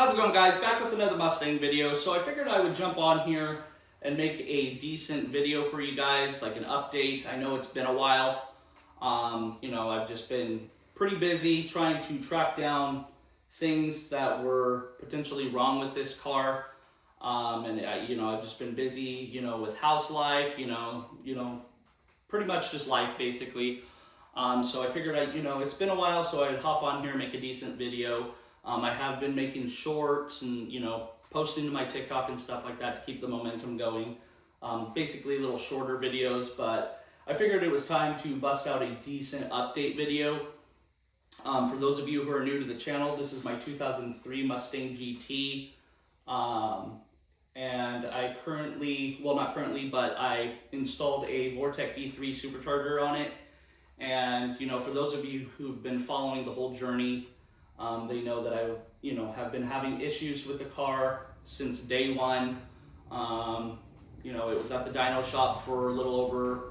How's it going, guys? Back with another Mustang video. So I figured I would jump on here and make a decent video for you guys, like an update. I know it's been a while. I've just been pretty busy trying to track down things that were potentially wrong with this car. I've just been busy, with house life, pretty much just life basically. So I figured it's been a while, so I'd hop on here and make a decent video. I have been making shorts and, posting to my TikTok and stuff like that to keep the momentum going. Basically little shorter videos, but I figured it was time to bust out a decent update video. For those of you who are new to the channel, this is my 2003 Mustang GT. And I I installed a Vortec V3 supercharger on it. And, for those of you who've been following the whole journey, they know that I, have been having issues with the car since day one. It was at the dyno shop for a little over,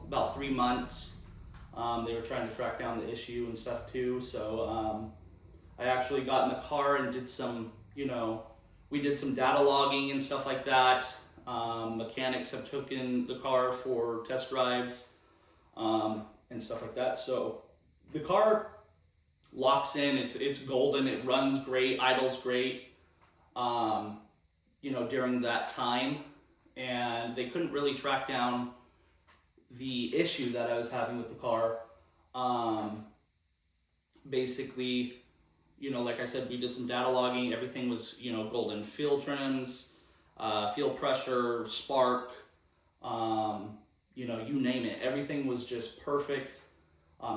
about 3 months. They were trying to track down the issue and stuff too. So I actually got in the car and did some, we did some data logging and stuff like that. Mechanics have taken the car for test drives and stuff like that. So the car locks in, it's golden, it runs great, idles great, during that time. And they couldn't really track down the issue that I was having with the car. Basically, like I said, we did some data logging, everything was, golden. Fuel trims, fuel pressure, spark, you name it. Everything was just perfect.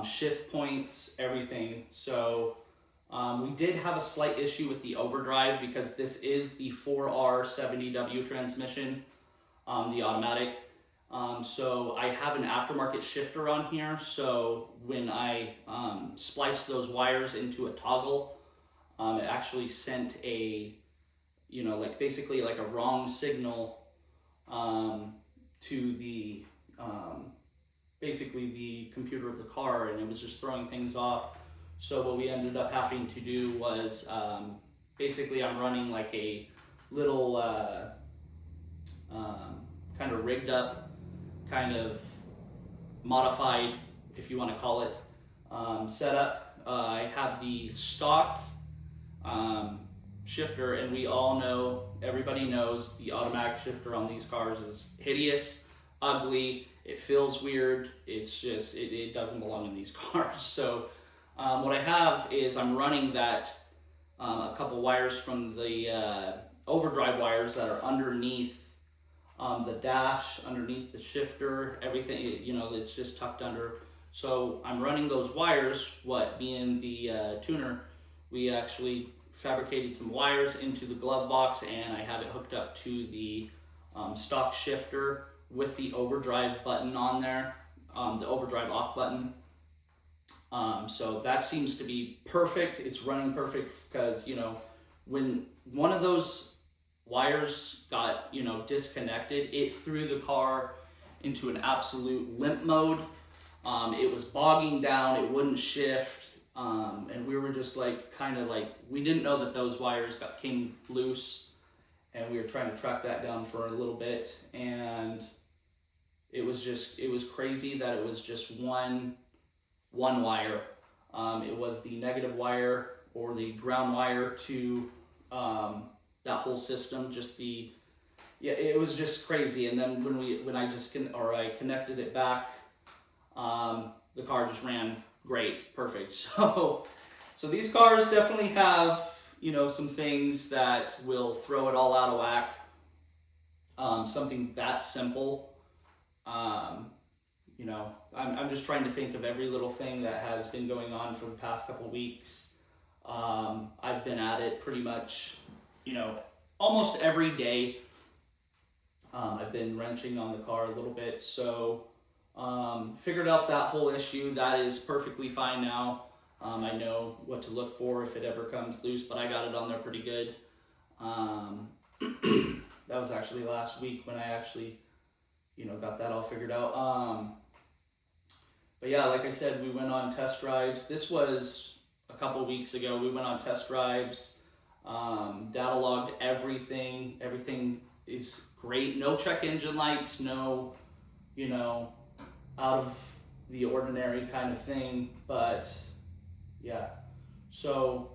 Shift points, everything. So we did have a slight issue with the overdrive because this is the 4R70W transmission, the automatic. So I have an aftermarket shifter on here. So when I spliced those wires into a toggle, it actually sent a, basically like a wrong signal to the basically the computer of the car, and it was just throwing things off. So what we ended up having to do was basically I'm running like a little kind of rigged up, kind of modified, if you want to call it, setup. I have the stock shifter, and we all know, everybody knows, the automatic shifter on these cars is hideous, ugly, it feels weird, it's just, it doesn't belong in these cars. So what I have is I'm running that, a couple wires from the overdrive wires that are underneath the dash, underneath the shifter, everything, it's just tucked under. So I'm running those wires, me and the tuner, we actually fabricated some wires into the glove box, and I have it hooked up to the stock shifter with the overdrive button on there, the overdrive off button. So that seems to be perfect. It's running perfect because, when one of those wires got, disconnected, it threw the car into an absolute limp mode. It was bogging down, it wouldn't shift. And we were just we didn't know that those wires came loose, and we were trying to track that down for a little bit, and it was crazy that it was just one wire. It was the negative wire or the ground wire to that whole system. It was just crazy. And then when I connected it back, the car just ran great, perfect. So these cars definitely have, some things that will throw it all out of whack. Something that simple. I'm just trying to think of every little thing that has been going on for the past couple of weeks. I've been at it pretty much, almost every day. I've been wrenching on the car a little bit. So figured out that whole issue. That is perfectly fine now. I know what to look for if it ever comes loose, but I got it on there pretty good. That was actually last week when I actually, got that all figured out. But yeah, like I said, we went on test drives. This was a couple weeks ago. We went on test drives. Data logged everything. Everything is great. No check engine lights, no, you know, out of the ordinary kind of thing. But yeah. So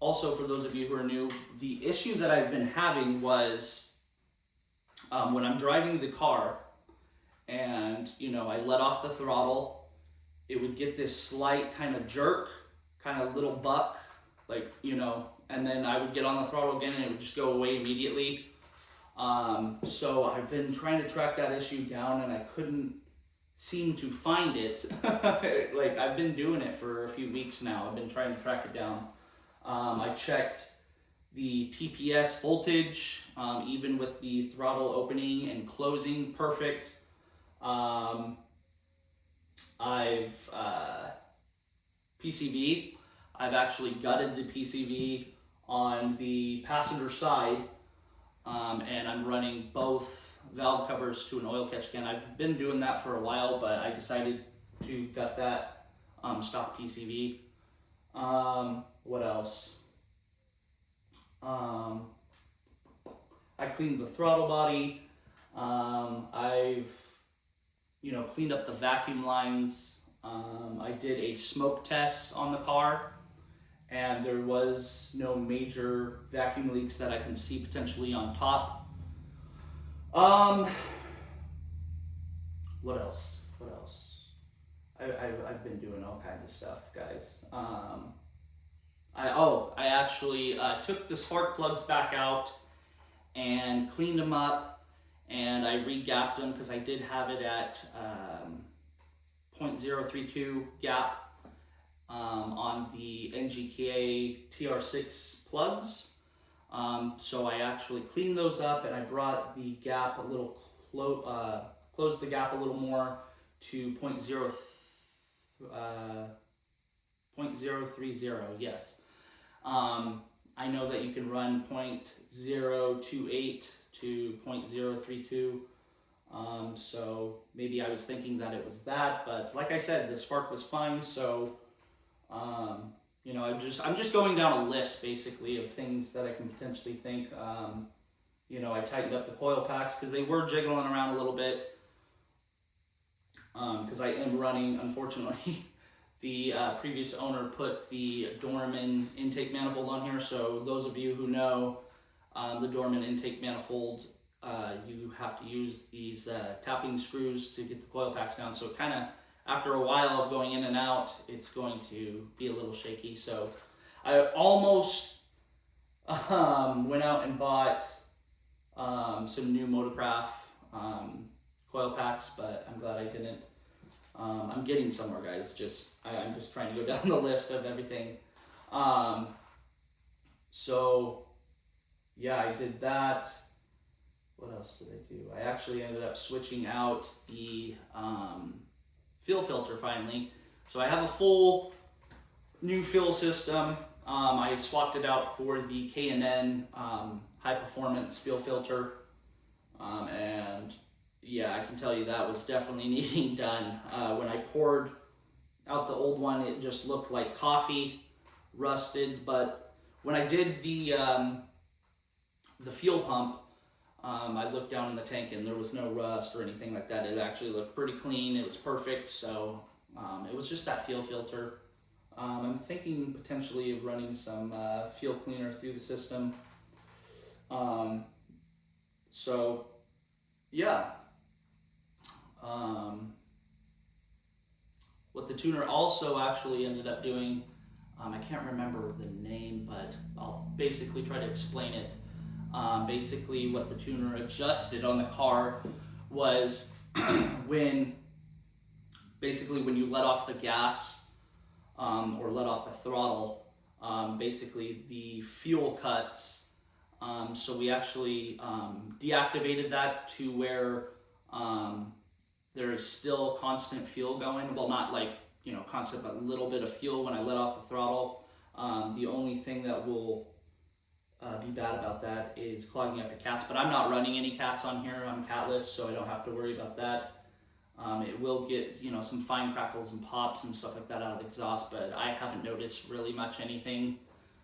also for those of you who are new, the issue that I've been having was when I'm driving the car and, you know, I let off the throttle, it would get this slight kind of jerk, kind of little buck, like, you know, and then I would get on the throttle again and it would just go away immediately. So I've been trying to track that issue down and I couldn't seem to find it. Like, I've been doing it for a few weeks now. I've been trying to track it down. I checked the TPS voltage, even with the throttle opening and closing perfect. PCV, I've actually gutted the PCV on the passenger side, and I'm running both valve covers to an oil catch can. I've been doing that for a while, but I decided to gut that stock PCV. What else? I cleaned the throttle body. I've, you know, cleaned up the vacuum lines. I did a smoke test on the car, and there was no major vacuum leaks that I can see potentially on top. What else? What else? I've been doing all kinds of stuff, guys. I actually took the spark plugs back out and cleaned them up, and I re-gapped them because I did have it at 0.032 gap on the NGKA TR6 plugs. So I actually cleaned those up and I brought the gap a little closed the gap a little more to 0.030, yes. I know that you can run 0.028 to 0.032. So maybe I was thinking that it was that, but like I said, the spark was fine. So, you know, I'm just going down a list basically of things that I can potentially think. You know, I tightened up the coil packs because they were jiggling around a little bit. Because I am running, unfortunately, the previous owner put the Dorman intake manifold on here. So those of you who know the Dorman intake manifold, you have to use these tapping screws to get the coil packs down. So kind of after a while of going in and out, it's going to be a little shaky. So I almost went out and bought some new Motocraft coil packs, but I'm glad I didn't. I'm getting somewhere, guys. I'm just trying to go down the list of everything. So yeah, I did that. What else did I do? I actually ended up switching out the fuel filter finally. So I have a full new fuel system. I swapped it out for the K&N high performance fuel filter, and yeah, I can tell you that was definitely needing done. When I poured out the old one, it just looked like coffee, rusted. But when I did the fuel pump, I looked down in the tank and there was no rust or anything like that. It actually looked pretty clean. It was perfect. So it was just that fuel filter. I'm thinking potentially of running some fuel cleaner through the system. So yeah. What the tuner also actually ended up doing, I can't remember the name, but I'll basically try to explain it. Basically what the tuner adjusted on the car was when you let off the gas or let off the throttle, basically the fuel cuts. So we actually deactivated that to where there is still constant fuel going. Well, not like, you know, constant, but a little bit of fuel when I let off the throttle. The only thing that will be bad about that is clogging up your cats, but I'm not running any cats on here. I'm catless, so I don't have to worry about that. It will get, you know, some fine crackles and pops and stuff like that out of the exhaust, but I haven't noticed really much anything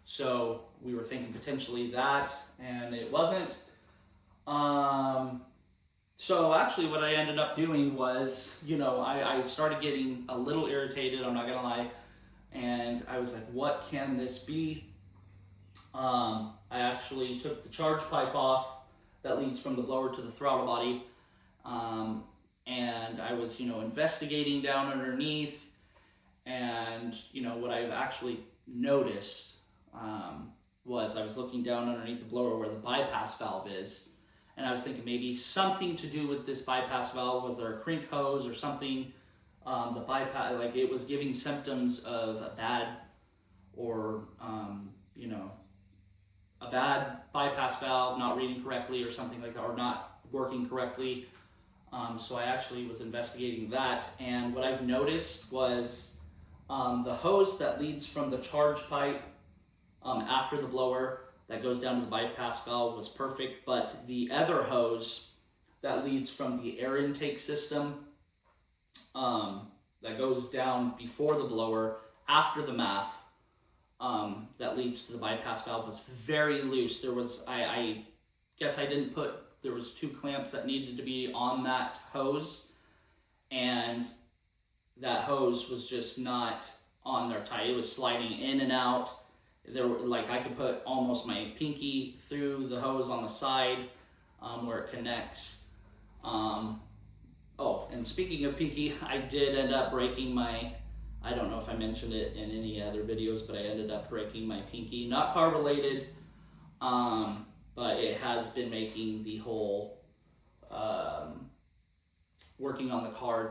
So we were thinking potentially that, and it wasn't. So actually what I ended up doing was, I started getting a little irritated, I'm not gonna lie, and I was like, what can this be? I actually took the charge pipe off that leads from the blower to the throttle body, and I was, investigating down underneath, and, what I've actually noticed was I was looking down underneath the blower where the bypass valve is, and I was thinking maybe something to do with this bypass valve. Was there a crank hose or something? The bypass, like it was giving symptoms of a bad, or a bad bypass valve not reading correctly or something like that, or not working correctly. So I actually was investigating that, and what I've noticed was the hose that leads from the charge pipe after the blower that goes down to the bypass valve was perfect, but the other hose that leads from the air intake system that goes down before the blower after the MAF that leads to the bypass valve was very loose. There was, I guess I didn't put, there was 2 clamps that needed to be on that hose, and that hose was just not on there tight. It was sliding in and out. There were, like, I could put almost my pinky through the hose on the side where it connects. Oh, and speaking of pinky, I did end up breaking my, I don't know if I mentioned it in any other videos, but I ended up breaking my pinky. Not car related, but it has been making the whole working on the car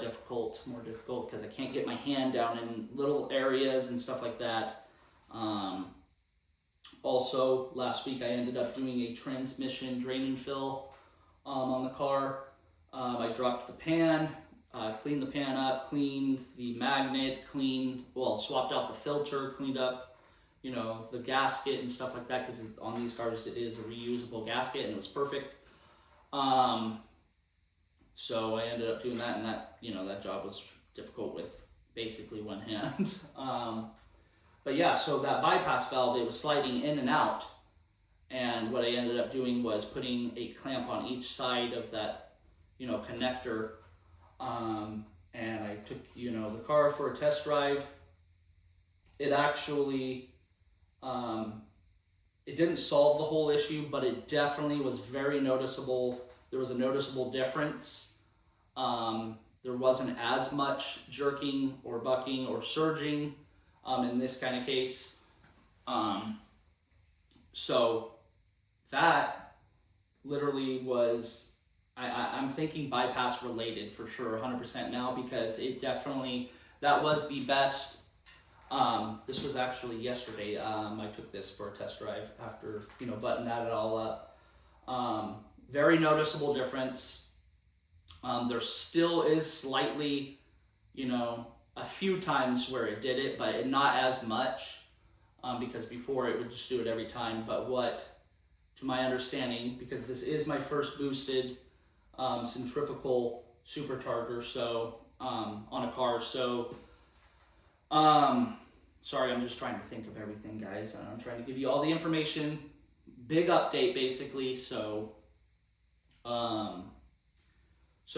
more difficult, because I can't get my hand down in little areas and stuff like that. Also, last week I ended up doing a transmission drain and fill on the car. I dropped the pan, cleaned the pan up, cleaned the magnet, swapped out the filter, cleaned up, the gasket and stuff like that, because on these cars it is a reusable gasket, and it was perfect. So I ended up doing that, and that, that job was difficult with basically one hand. But yeah, so that bypass valve, it was sliding in and out, and what I ended up doing was putting a clamp on each side of that, connector, and I took, the car for a test drive. It actually, it didn't solve the whole issue, but it definitely was very noticeable. There was a noticeable difference. There wasn't as much jerking or bucking or surging in this kind of case. So that literally was, I'm thinking bypass related for sure, 100% now, because it definitely, that was the best. This was actually yesterday. I took this for a test drive after, buttoning that all up. Very noticeable difference. There still is slightly, a few times where it did it, but not as much, because before it would just do it every time. But to my understanding, because this is my first boosted centrifugal supercharger, so on a car, so sorry, I'm just trying to think of everything, guys. I'm trying to give you all the information. Big update, basically. So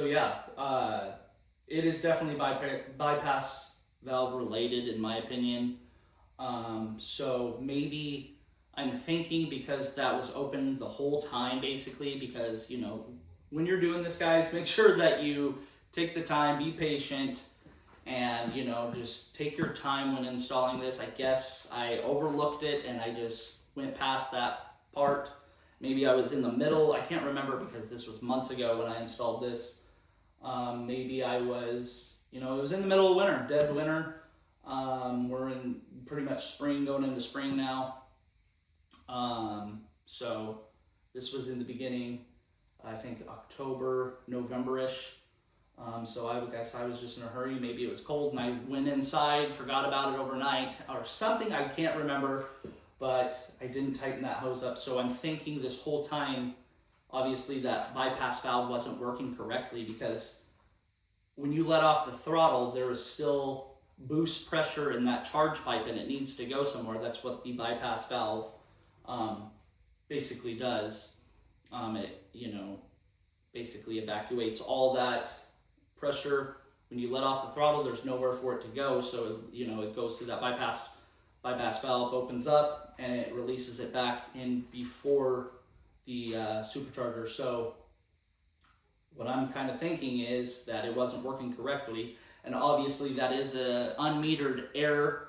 yeah, it is definitely bypass valve related, in my opinion. So maybe I'm thinking because that was open the whole time, basically, because, when you're doing this, guys, make sure that you take the time, be patient, and, just take your time when installing this. I guess I overlooked it and I just went past that part. Maybe I was in the middle. I can't remember, because this was months ago when I installed this. Maybe I was, it was in the middle of winter, dead winter. We're in pretty much spring, going into spring now. So this was in the beginning, I think October, November-ish. So I guess I was just in a hurry. Maybe it was cold and I went inside, forgot about it overnight or something. I can't remember, but I didn't tighten that hose up. So I'm thinking this whole time, obviously that bypass valve wasn't working correctly, because when you let off the throttle, there is still boost pressure in that charge pipe and it needs to go somewhere. That's what the bypass valve basically does. It, you know, basically evacuates all that pressure. When you let off the throttle, there's nowhere for it to go, so you know, it goes through that bypass valve, opens up, and it releases it back in before the supercharger. So what I'm kind of thinking is that it wasn't working correctly, and obviously that is a unmetered air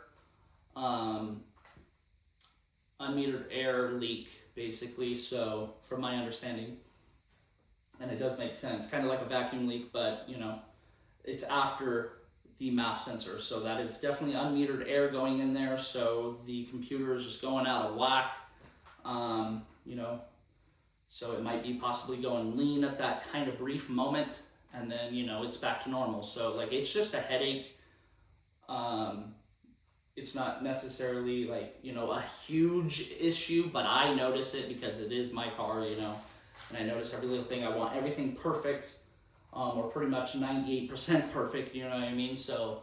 leak, basically. So from my understanding, and it does make sense, kind of like a vacuum leak, but you know, it's after the MAF sensor. So that is definitely unmetered air going in there. So the computer is just going out of whack, you know, so it might be possibly going lean at that kind of brief moment, and then, you know, it's back to normal. So like, it's just a headache. It's not necessarily like, you know, a huge issue, but I notice it because it is my car, you know, and I notice every little thing. I want everything perfect, or pretty much 98% perfect, you know what I mean? So,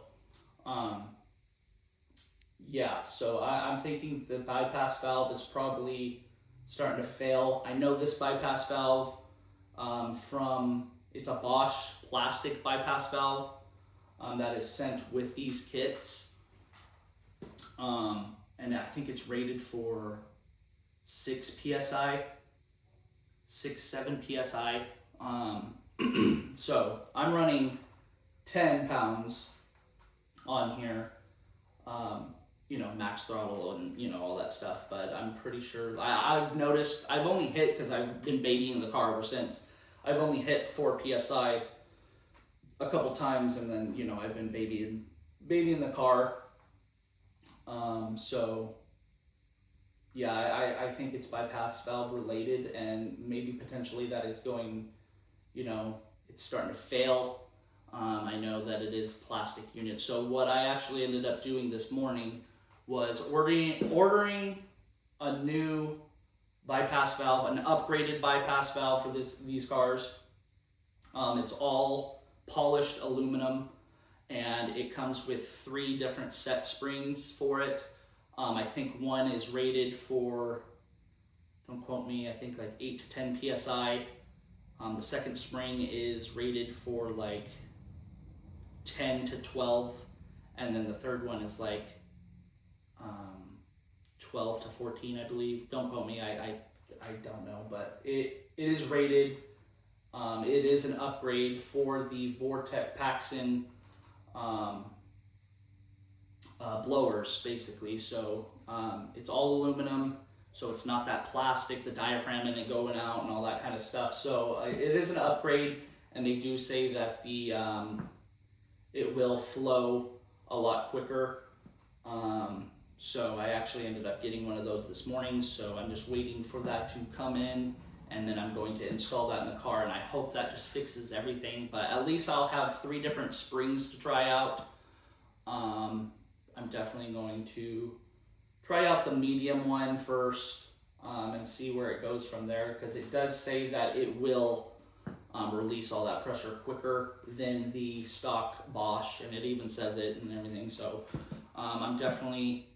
yeah, so I'm thinking the bypass valve is probably starting to fail. I know this bypass valve it's a Bosch plastic bypass valve that is sent with these kits. And I think it's rated for 6 PSI, 7 PSI. So I'm running 10 pounds on here, you know, max throttle and, you know, all that stuff, but I'm pretty sure, I've noticed, I've only hit, because I've been babying the car ever since, I've only hit 4 PSI a couple times, and then, you know, I've been babying the car. So yeah, I think it's bypass valve related, and maybe potentially that is going, you know, it's starting to fail. I know that it is plastic unit. So what I actually ended up doing this morning was ordering a new bypass valve, an upgraded bypass valve for these cars. It's all polished aluminum, and it comes with 3 different set springs for it. I think one is rated for, don't quote me, I think like 8 to 10 PSI. The second spring is rated for like 10 to 12, and then the third one is like 12 to 14, I believe. Don't quote me, I don't know, but it is rated. It is an upgrade for the Vortec Paxson blowers, basically. So it's all aluminum, so it's not that plastic, the diaphragm in it going out and all that kind of stuff. So it is an upgrade, and they do say that the it will flow a lot quicker. So I actually ended up getting one of those this morning, so I'm just waiting for that to come in, and then I'm going to install that in the car, and I hope that just fixes everything. But at least I'll have 3 different springs to try out. I'm definitely going to try out the medium one first, and see where it goes from there, because it does say that it will release all that pressure quicker than the stock Bosch, and it even says it and everything. So I'm definitely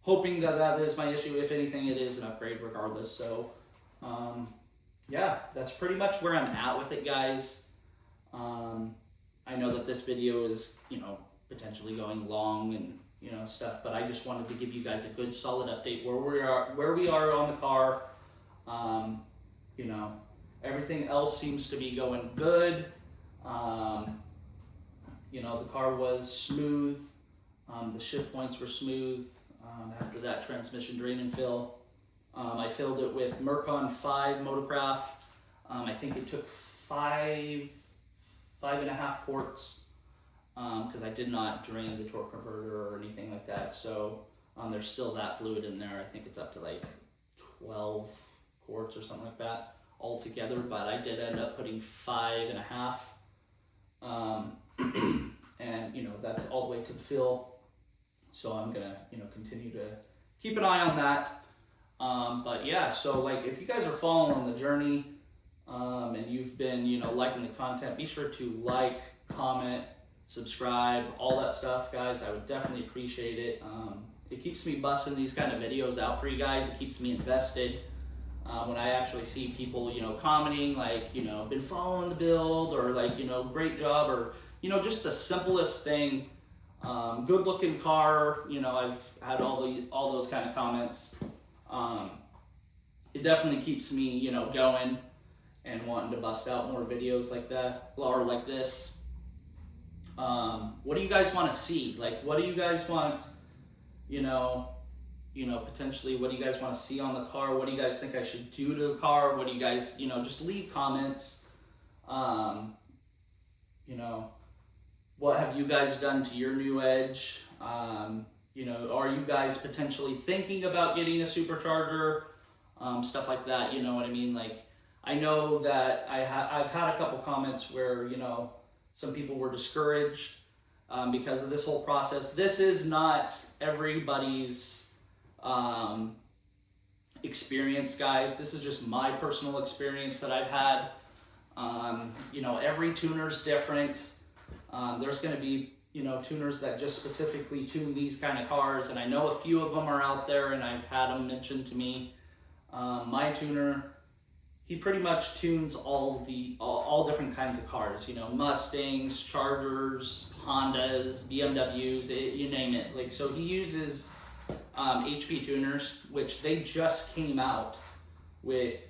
hoping that that is my issue. If anything, it is an upgrade regardless. So yeah, that's pretty much where I'm at with it, guys. I know that this video is, you know, potentially going long and, you know, stuff, but I just wanted to give you guys a good solid update where we are on the car. You know, everything else seems to be going good. You know, the car was smooth. The shift points were smooth. After that transmission drain and fill, I filled it with Mercon 5 Motocraft. I think it took 5.5 quarts, because I did not drain the torque converter or anything like that. So there's still that fluid in there. I think it's up to like 12 quarts or something like that altogether, but I did end up putting 5.5. And you know, that's all the way to the fill. So I'm gonna, you know, continue to keep an eye on that. But yeah, so like, if you guys are following the journey, and you've been, you know, liking the content, be sure to like, comment, subscribe, all that stuff, guys. I would definitely appreciate it. It keeps me busting these kind of videos out for you guys. It keeps me invested. When I actually see people, commenting like, been following the build, or like, great job, or, just the simplest thing, good looking car, I've had all those kind of comments. It definitely keeps me, going and wanting to bust out more videos like that, or like this. What do you guys want to see? Like, what do you guys want, potentially, what do you guys want to see on the car? What do you guys think I should do to the car? What do you guys, just leave comments. What have you guys done to your new Edge? Are you guys potentially thinking about getting a supercharger? Stuff like that, you know what I mean? Like, I know that I've had a couple comments where, some people were discouraged because of this whole process. This is not everybody's experience, guys. This is just my personal experience that I've had. Every tuner's different. There's going to be, tuners that just specifically tune these kind of cars, and I know a few of them are out there, and I've had them mentioned to me. My tuner, he pretty much tunes all different kinds of cars, Mustangs, Chargers, Hondas, BMWs, you name it. Like, so he uses HP tuners, which they just came out with,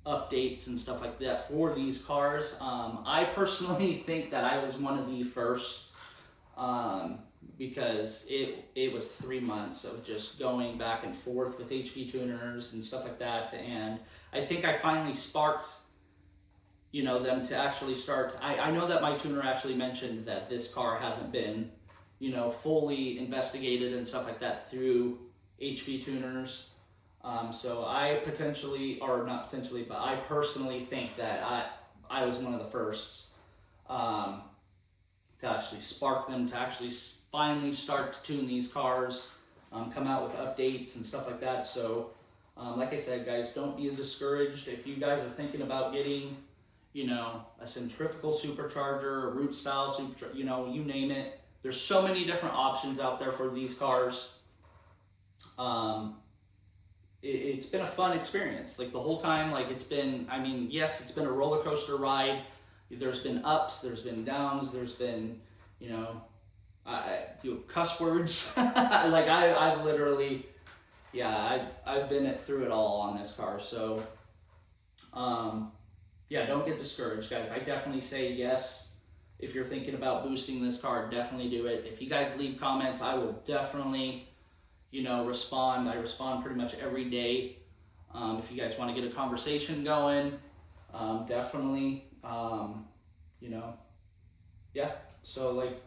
updates and stuff like that for these cars. I personally think that I was one of the first, because it was 3 months of just going back and forth with HP tuners and stuff like that, and I think I finally sparked, them to actually start. I know that my tuner actually mentioned that this car hasn't been, fully investigated and stuff like that through HP tuners. So I I personally think that I was one of the first to actually spark them to actually finally start to tune these cars, come out with updates and stuff like that. So like I said, guys, don't be discouraged. If you guys are thinking about getting, a centrifugal supercharger, a root style supercharger, you name it. There's so many different options out there for these cars. It's been a fun experience. Like, the whole time, like, it's been, yes, it's been a roller coaster ride. There's been ups, there's been downs, there's been, cuss words. Like, I've literally, I've been through it all on this car. So, don't get discouraged, guys. I definitely say yes. If you're thinking about boosting this car, definitely do it. If you guys leave comments, I will definitely, respond. I respond pretty much every day. If you guys want to get a conversation going, definitely, so like,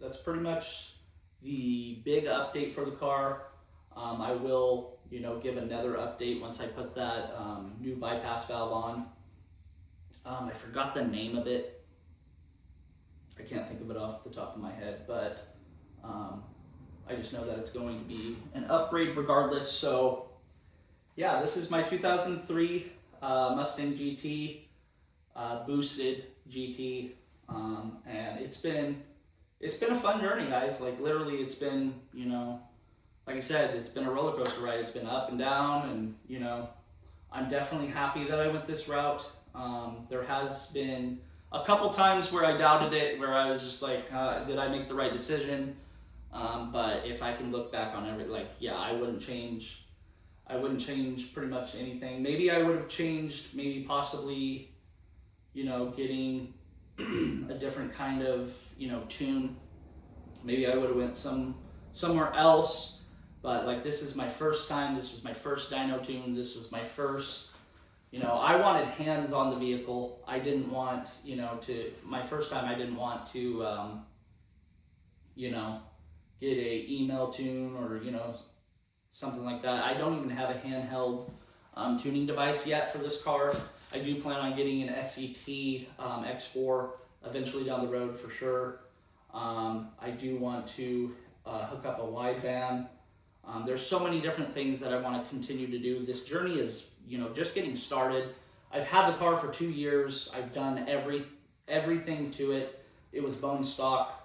that's pretty much the big update for the car. I will, give another update once I put that new bypass valve on. I forgot the name of it. I can't think of it off the top of my head, but I just know that it's going to be an upgrade regardless. So yeah, this is my 2003 Mustang GT, boosted GT, and it's been a fun journey, guys. Like, literally, it's been, like I said, it's been a roller coaster ride. It's been up and down, and I'm definitely happy that I went this route. There has been a couple times where I doubted it, where I was just like, did I make the right decision? But if I can look back on I wouldn't change pretty much anything. Maybe I would have changed, maybe possibly, getting a different kind of, tune. Maybe I would have went somewhere else, but like, this is my first time. This was my first dyno tune. This was my first, I wanted hands on the vehicle. I didn't want, my first time, I didn't want to, get a email tune or, something like that. I don't even have a handheld tuning device yet for this car. I do plan on getting an SCT X4 eventually down the road for sure. I do want to hook up a wideband. There's so many different things that I want to continue to do. This journey is, just getting started. I've had the car for 2 years. I've done everything to it. It was bone stock.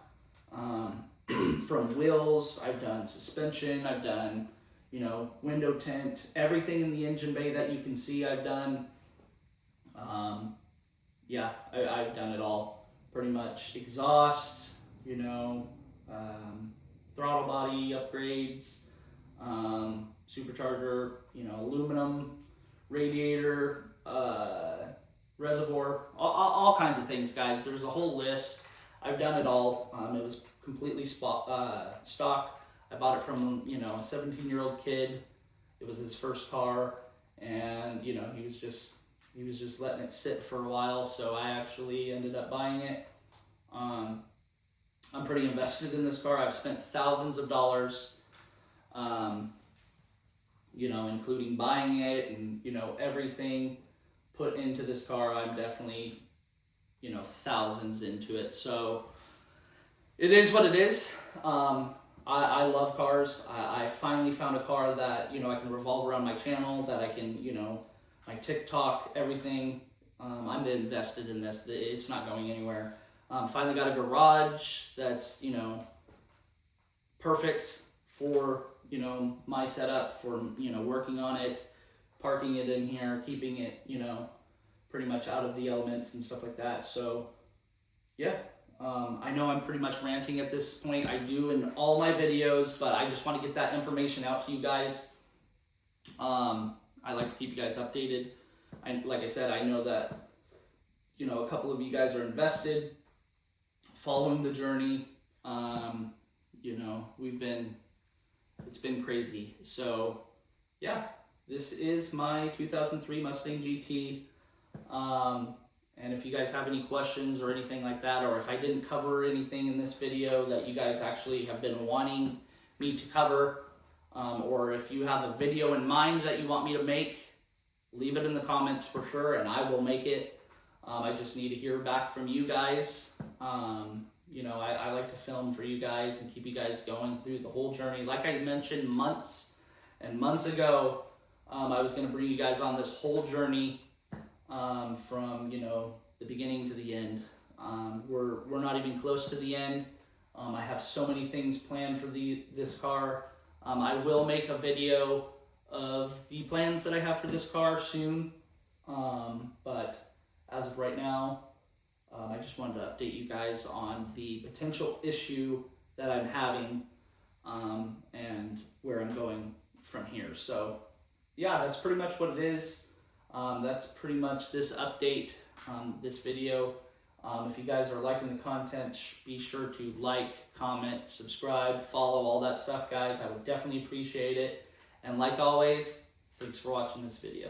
From wheels, I've done suspension, I've done, you know, window tint, everything in the engine bay that you can see I've done. Yeah, I've done it all, pretty much. Exhaust, you know, throttle body upgrades, supercharger, you know, aluminum, radiator, reservoir, all kinds of things, guys. There's a whole list. I've done it all. It was completely stock. I bought it from, you know, a 17-year-old kid. It was his first car, and you know, he was just letting it sit for a while. So I actually ended up buying it. I'm pretty invested in this car. I've spent thousands of dollars, you know, including buying it and, you know, everything put into this car. I'm definitely, you know, thousands into it. So it is what it is. I love cars. I finally found a car that, you know, I can revolve around my channel, that I can, you know, my TikTok, everything. I'm invested in this. It's not going anywhere. Finally got a garage that's, you know, perfect for, you know, my setup, for, you know, working on it, parking it in here, keeping it, you know, pretty much out of the elements and stuff like that. So yeah, I know I'm pretty much ranting at this point. I do in all my videos, but I just want to get that information out to you guys. I like to keep you guys updated. Like I said, I know that, you know, a couple of you guys are invested, following the journey. You know, it's been crazy. So yeah, this is my 2003 Mustang GT. And if you guys have any questions or anything like that, or if I didn't cover anything in this video that you guys actually have been wanting me to cover, or if you have a video in mind that you want me to make, leave it in the comments for sure, and I will make it. I just need to hear back from you guys. You know, I like to film for you guys and keep you guys going through the whole journey. Like I mentioned months and months ago, I was going to bring you guys on this whole journey, from, you know, the beginning to the end. We're not even close to the end. I have so many things planned for this car. I will make a video of the plans that I have for this car soon. But as of right now, I just wanted to update you guys on the potential issue that I'm having, and where I'm going from here. So yeah, that's pretty much what it is. That's pretty much this update, this video. If you guys are liking the content, be sure to like, comment, subscribe, follow, all that stuff, guys. I would definitely appreciate it. And like always, thanks for watching this video.